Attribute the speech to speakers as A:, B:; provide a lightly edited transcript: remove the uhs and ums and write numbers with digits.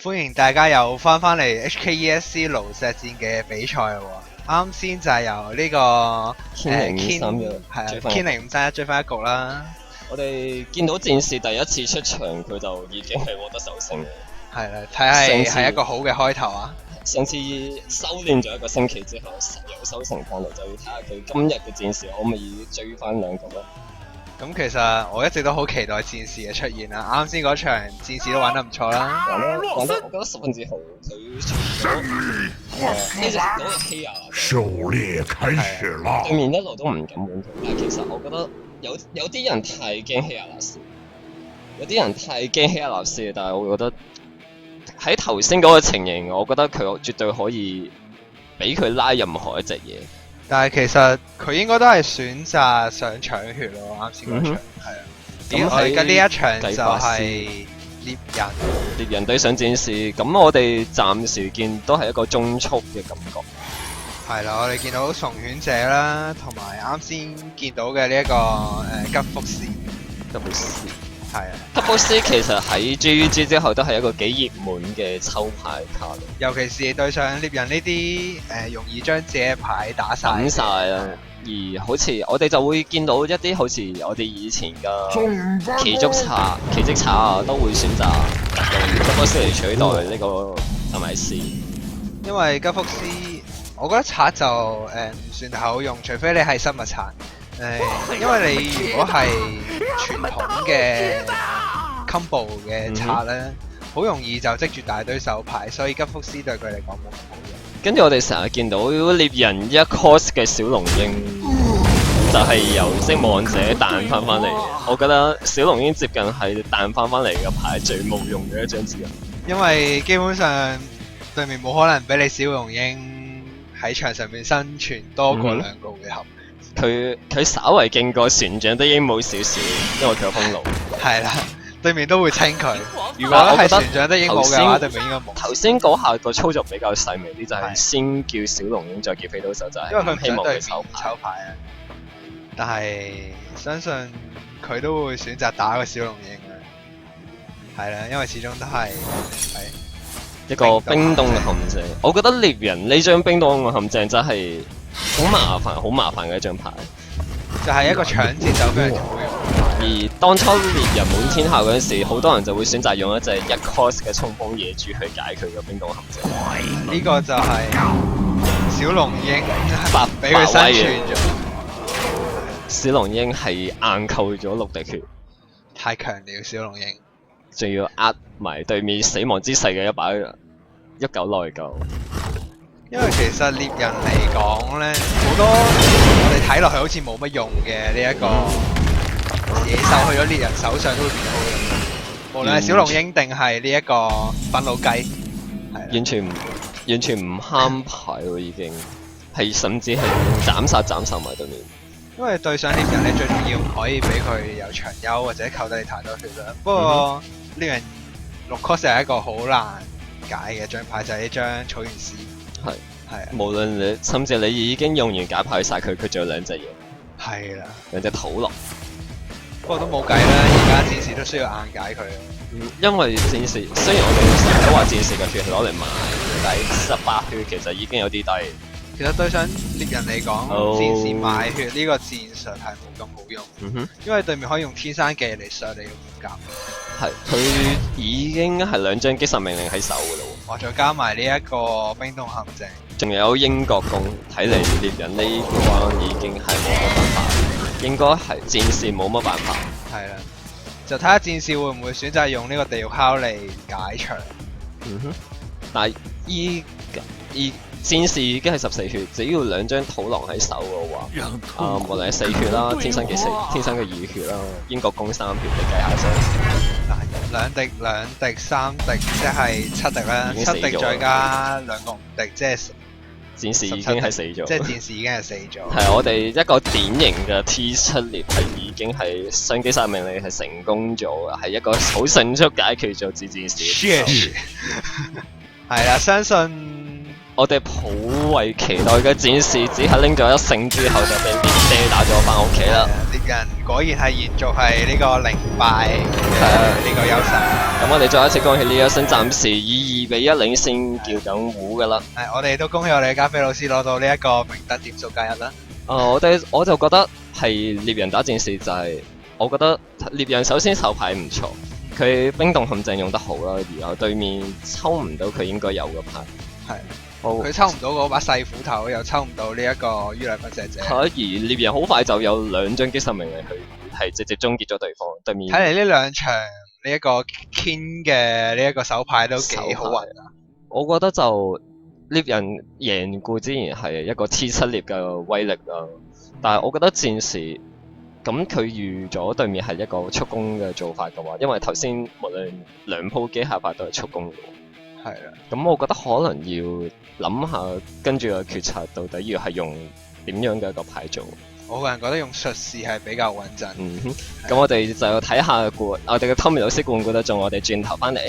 A: 歡迎大家又翻嚟 HKESC 爐石戰嘅比賽喎。啱先就係由呢個Ken0531追翻一局啦。
B: 我哋見到戰士第一次出場，佢就已經係獲得首勝。
A: 係啦，睇係一個好嘅開頭啊！
B: 上次修練咗一個星期之後，有收成翻嚟，就要睇下佢今日嘅戰士可唔可以追翻兩局咯。
A: 咁其實我一直都好期待戰士嘅出現啦。啱先嗰場戰士都玩得唔錯啦，
B: 玩得我覺得十分之好。佢除咗呢隻嗰個 K 啊，
C: 狩獵開始啦！
B: 對面一路都唔敢滿佢，但係其實我覺得有啲人太驚希亞納斯，有啲人太驚希亞納斯，但係我覺得喺頭先嗰個情形，我覺得佢絕對可以俾佢拉任何一隻嘢。
A: 但係其實佢應該都係選擇想搶血咯，啱先嗰場係啊。咁我而家呢一場就係獵人
B: 對上戰士，咁我哋暫時見都係一個中速嘅感覺。
A: 係啦，我哋見到崇犬者啦，同埋啱先見到嘅呢一個吉福斯。係啊，
B: 吉福斯其實喺 GVG 之後都係一個幾熱門嘅抽牌卡，
A: 尤其是對上獵人呢啲容易將自己嘅牌打晒
B: 啦。而好似我哋就會見到一啲好似我哋以前嘅奇蹟叉啊，都會選擇用吉福斯嚟取代呢個係咪先？
A: 因為吉福斯，我覺得刷就唔算太好用，除非你係生物刷。因為你如果係傳統嘅 combo 嘅刷咧，好容易就積住大堆手牌，所以吉福斯對佢嚟講冇咁好用。跟
B: 住我哋成日見到獵人一 cost 嘅小龍鷹，就係由織網者彈翻嚟。我覺得小龍鷹接近係彈翻嚟嘅牌最冇用嘅一張之一，
A: 因為基本上對面冇可能俾你小龍鷹喺場上面生存多過兩個回合。
B: 佢稍為勁過船長都已經冇少少，因為佢有封路。
A: 係啦，對面都會清佢。如果係船長都已經冇嘅話，對面應該冇。
B: 頭先嗰下個操作比較細微啲，就係先叫小龍鷹，再叫飛刀手，就係
A: 因為佢
B: 希望佢
A: 抽牌啊。但係相信佢都會選擇打個小龍鷹嘅。係啦，因為始終都係
B: 一個冰凍嘅陷阱。我覺得獵人呢張冰凍嘅陷阱真係好麻煩嘅一張牌，
A: 就係一個搶節奏非常之好用。
B: 而當初獵人滿天下嗰陣時，好多人就會選擇用一隻一 cost 嘅衝鋒野豬去解佢嘅冰凍陷阱。
A: 呢個就係小龍鷹俾佢生存咗。
B: 小龍鷹係硬扣咗6滴血，
A: 太強了小龍鷹，
B: 仲要壓埋對面死亡之勢嘅一把19內疚。
A: 因為其實獵人嚟講咧，好多我哋睇落去好似冇乜用嘅呢一個野獸去咗獵人手上都會變好用，無論係小龍鷹定係呢一個憤怒雞，
B: 完全唔慳牌喎，已經係甚至係斬殺埋對面。
A: 因為對上獵人你最重要唔可以俾佢有長優或者扣得你太多血啦。不過獵人6 cost 係一個好難解嘅張牌，就係呢張草原師。係啊，
B: 無論你甚至你已經用完解牌殺佢，佢仲有2隻嘢。
A: 係啦
B: ，2隻土落。
A: 不過都冇計啦，而家戰士都需要硬解佢。
B: 因為戰士雖然我哋成日都話戰士嘅血係攞嚟買，但係18血其實已經有啲低。
A: 其實對上獵人嚟講，戰士買血呢個戰術係冇咁好用。因為對面可以用天生技嚟削你嘅護甲。
B: 係，佢已經係2張擊殺命令喺手噶啦喎。
A: 再加埋呢一個冰凍陷阱，
B: 仲有英國弓，睇嚟獵人呢關已經係冇乜辦法，應該係戰士冇乜辦法。
A: 係啦，就睇下戰士會唔會選擇用呢個地獄敲嚟解場。
B: 但係戰士已經係14血，只要2張土狼喺手嘅話，無論係4血啦，天生嘅2血啦，英國弓3血，你計下先。
A: 2滴3滴，即係7滴啦，7滴再加2個5滴，即係
B: 戰士已經係死咗。
A: 即係戰士已經係死咗。
B: 係我哋一個典型嘅 T7 獵係已經係雙擊殺命令係成功咗，係一個好迅速解決咗戰士。
A: 係啦，相信。
B: 我哋頗為期待嘅戰士，只係拎咗1勝之後就被爹打咗翻屋企啦。
A: 人果然係延續係呢個零敗嘅呢個優勢。
B: 咁我哋再一次恭喜呢一新暫時以2-1領先叫緊糊㗎啦。
A: 係，我哋都恭喜我哋嘅加菲老師攞到呢一個明德點數加1啦。
B: 我就覺得係獵人打戰士就係、我覺得獵人首先手牌唔錯，佢冰凍陷阱用得好啦，然後對面抽唔到佢應該有嘅牌。
A: 係。
B: 好
A: 佢抽唔到嗰把細斧頭，又抽唔到呢一個於良分射者。
B: 而獵人好快就有2張擊殺命令去係直接終結咗對方對面。
A: 睇嚟呢兩場呢一個 King 嘅呢一個手牌都幾好運啊！
B: 我覺得就獵人贏固之然係一個 T7 獵嘅威力啦，但係我覺得戰士咁佢預咗對面係一個速攻嘅做法嘅話，因為頭先無論兩鋪機械牌都係速攻嘅。
A: 係啦，
B: 咁我覺得可能要諗下跟住個決策到底要係用點樣嘅一個牌做。
A: 我個人覺得用術士係比較穩陣。
B: 咁我哋就睇下我哋嘅 Tommy 老師估唔估得中，我哋轉頭翻嚟。